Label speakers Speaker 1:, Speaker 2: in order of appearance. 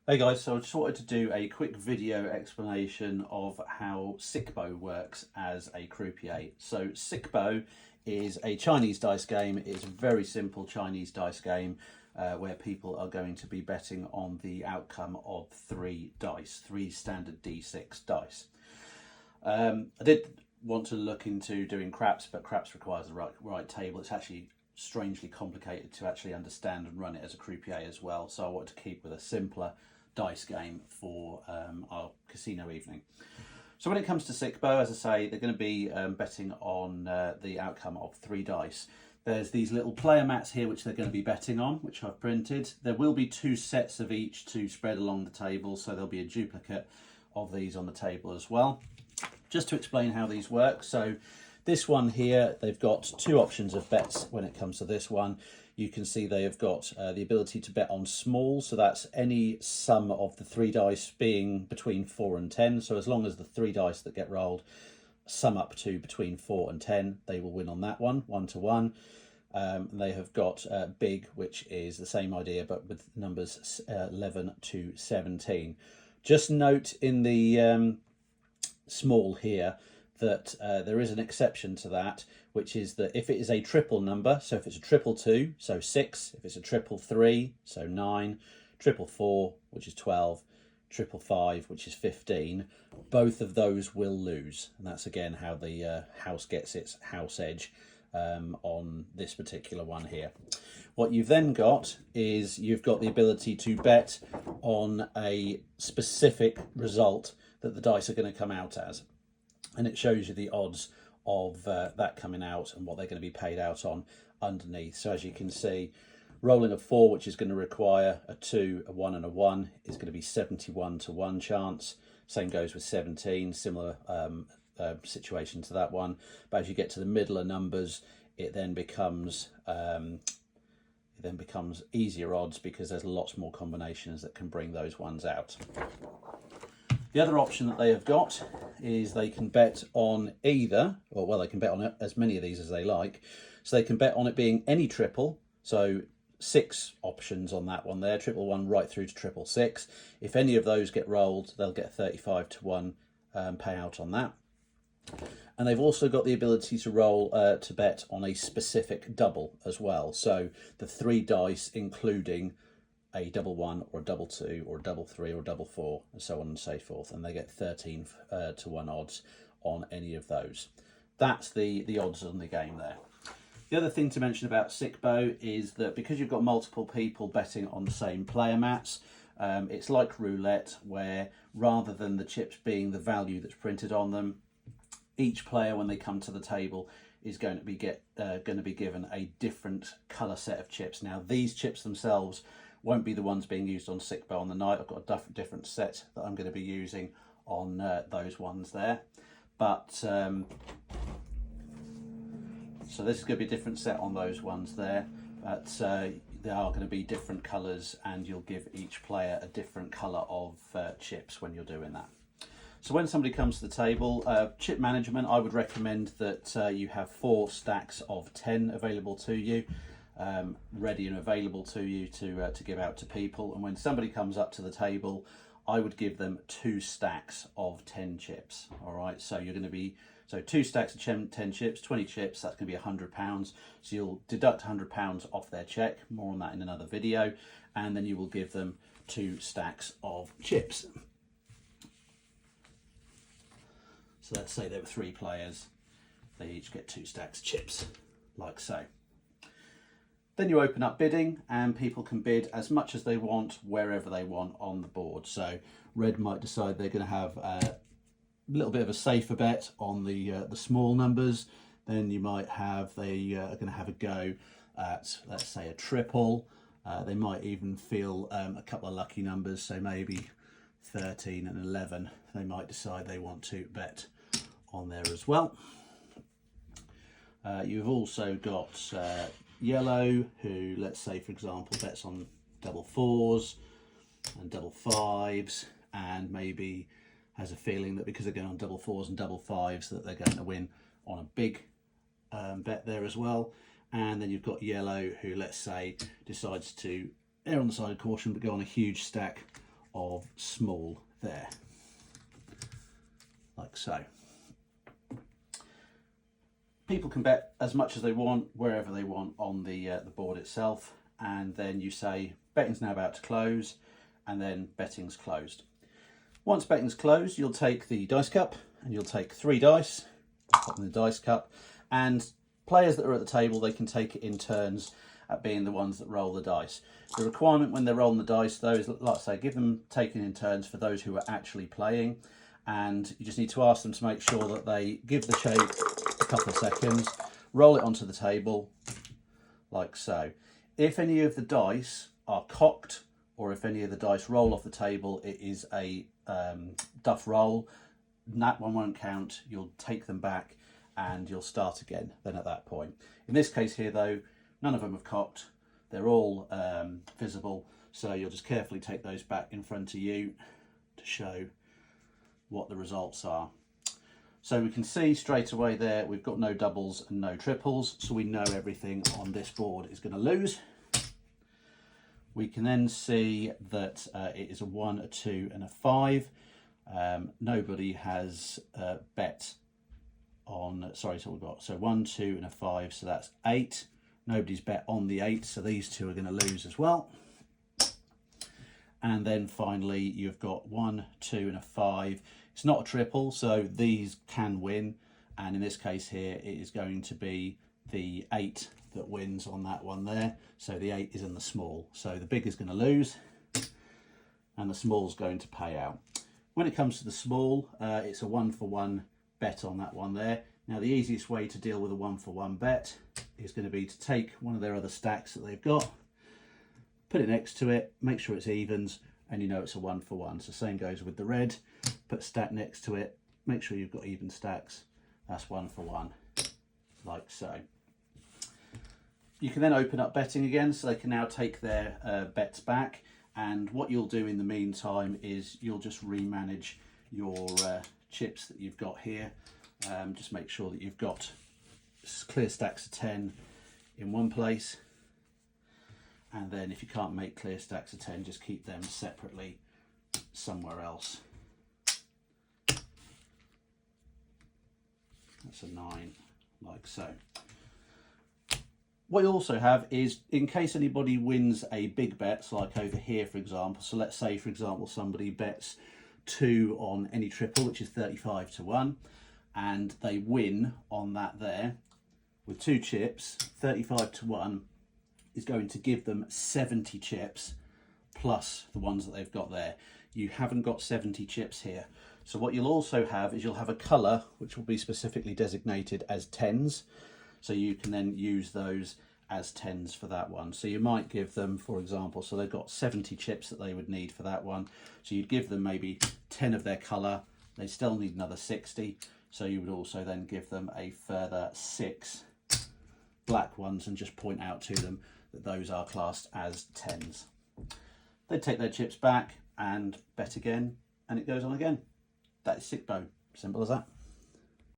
Speaker 1: Hey guys, so I just wanted to do a quick video explanation of how Sic-Bo works as a croupier. So Sic-Bo is a Chinese dice game. It's a very simple Chinese dice game where people are going to be betting on the outcome of three standard D6 dice. I did want to look into doing craps, but craps requires the right table. It's actually strangely complicated to actually understand and run it as a croupier as well. So I wanted to keep with a simpler dice game for our casino evening. So when it comes to Sic-Bo, as I say, they're going to be betting on the outcome of three dice. There's these little player mats here which they're going to be betting on, which I've printed. There will be two sets of each to spread along the table, so there'll be a duplicate of these on the table as well. Just to explain how these work, so this one here, they've got two options of bets when it comes to this one. You can see they have got the ability to bet on small, so that's any sum of the three dice being between 4 and 10. So as long as the three dice that get rolled sum up to between 4 and 10, they will win on that one, 1-1. They have got big, which is the same idea, but with numbers 11 to 17. Just note in the small here that there is an exception to that, which is that if it is a triple number, so if it's a triple 2, so 6, if it's a triple 3, so 9, triple 4, which is 12, triple 5, which is 15, both of those will lose. And that's again how the house gets its house edge on this particular one here. What you've then got is you've got the ability to bet on a specific result that the dice are going to come out as. And it shows you the odds of that coming out and what they're going to be paid out on underneath. So as you can see, rolling a 4, which is going to require a 2, a 1 and a 1, is going to be 71 to 1 chance. Same goes with 17, similar situation to that one. But as you get to the middle of numbers, it then becomes easier odds because there's lots more combinations that can bring those ones out. The other option that they have got is they can bet on either, or well, they can bet on as many of these as they like. So they can bet on it being any triple, so 6 options on that one there, triple 1 right through to triple 6. If any of those get rolled, they'll get 35 to 1 payout on that. And they've also got the ability to roll to bet on a specific double as well. So the 3 dice, including a double 1 or a double 2 or a double 3 or a double 4 and so on and so forth, and they get 13 to 1 odds on any of those. That's the odds on the game there. The other thing to mention about Sic-Bo is that because you've got multiple people betting on the same player mats, it's like roulette, where rather than the chips being the value that's printed on them, each player when they come to the table is going to be given a different colour set of chips. Now these chips themselves won't be the ones being used on Sic-Bo on the night. I've got a different set that I'm going to be using on those ones there. But so this is going to be a different set on those ones there. But they are going to be different colours, and you'll give each player a different colour of chips when you're doing that. So when somebody comes to the table, chip management, I would recommend that you have 4 stacks of 10 available to you. Ready and available to you to give out to people. And when somebody comes up to the table, I would give them 2 stacks of 10 chips. All right, so you're going to be 2 stacks of 10 chips, 20 chips. That's going to be £100. So you'll deduct £100 off their check. More on that in another video. And then you will give them 2 stacks of chips. So let's say there were 3 players. They each get 2 stacks of chips, like so. Then you open up bidding, and people can bid as much as they want, wherever they want on the board. So red might decide they're going to have a little bit of a safer bet on the small numbers. Then you might have they are going to have a go at, let's say, a triple. They might even feel a couple of lucky numbers, so maybe 13 and 11. They might decide they want to bet on there as well. You've also got yellow, who, let's say for example, bets on double 4s and double 5s, and maybe has a feeling that because they're going on double 4s and double 5s that they're going to win on a big bet there as well. And then you've got yellow, who, let's say, decides to err on the side of caution but go on a huge stack of small there, like so. People can bet as much as they want, wherever they want on the board itself, and then you say betting's now about to close, and then betting's closed. Once betting's closed, you'll take the dice cup and you'll take 3 dice, put them in the dice cup, and players that are at the table, they can take it in turns at being the ones that roll the dice. The requirement when they're rolling the dice though is, like I say, give them taking in turns for those who are actually playing, and you just need to ask them to make sure that they give the shape a couple of seconds, roll it onto the table like so. If any of the dice are cocked, or if any of the dice roll off the table, it is a duff roll. That one won't count. You'll take them back and you'll start again then at that point. In this case here though, none of them have cocked. They're all visible, so you'll just carefully take those back in front of you to show what the results are. So we can see straight away there we've got no doubles and no triples, so we know everything on this board is going to lose. We can then see that it is a 1, a 2 and a 5. Nobody has bet on, sorry, so we've got, so 1, 2 and a 5, so that's 8. Nobody's bet on the 8, so these two are going to lose as well. And then finally you've got 1, 2 and a 5. It's not a triple, so these can win, and in this case here it is going to be the 8 that wins on that one there. So the 8 is in the small, so the big is going to lose and the small is going to pay out. When it comes to the small, it's a 1-for-1 bet on that one there. Now the easiest way to deal with a 1-for-1 bet is going to be to take one of their other stacks that they've got, put it next to it, make sure it's evens, and you know it's a 1-for-1. So same goes with the red, put a stack next to it, make sure you've got even stacks, that's 1-for-1, like so. You can then open up betting again, so they can now take their bets back, and what you'll do in the meantime is you'll just remanage your chips that you've got here. Just make sure that you've got clear stacks of 10 in one place, and then if you can't make clear stacks of 10, just keep them separately somewhere else. That's a 9, like so. What you also have is, in case anybody wins a big bet, so like over here for example, so let's say for example somebody bets 2 on any triple, which is 35 to 1, and they win on that there with 2 chips, 35 to 1 is going to give them 70 chips plus the ones that they've got there. You haven't got 70 chips here. So what you'll also have is you'll have a colour which will be specifically designated as 10s. So you can then use those as 10s for that one. So you might give them, for example, so they've got 70 chips that they would need for that one. So you'd give them maybe 10 of their colour. They still need another 60. So you would also then give them a further 6 black ones and just point out to them that those are classed as 10s. They take their chips back and bet again, and it goes on again. That is Sic-Bo. Simple as that.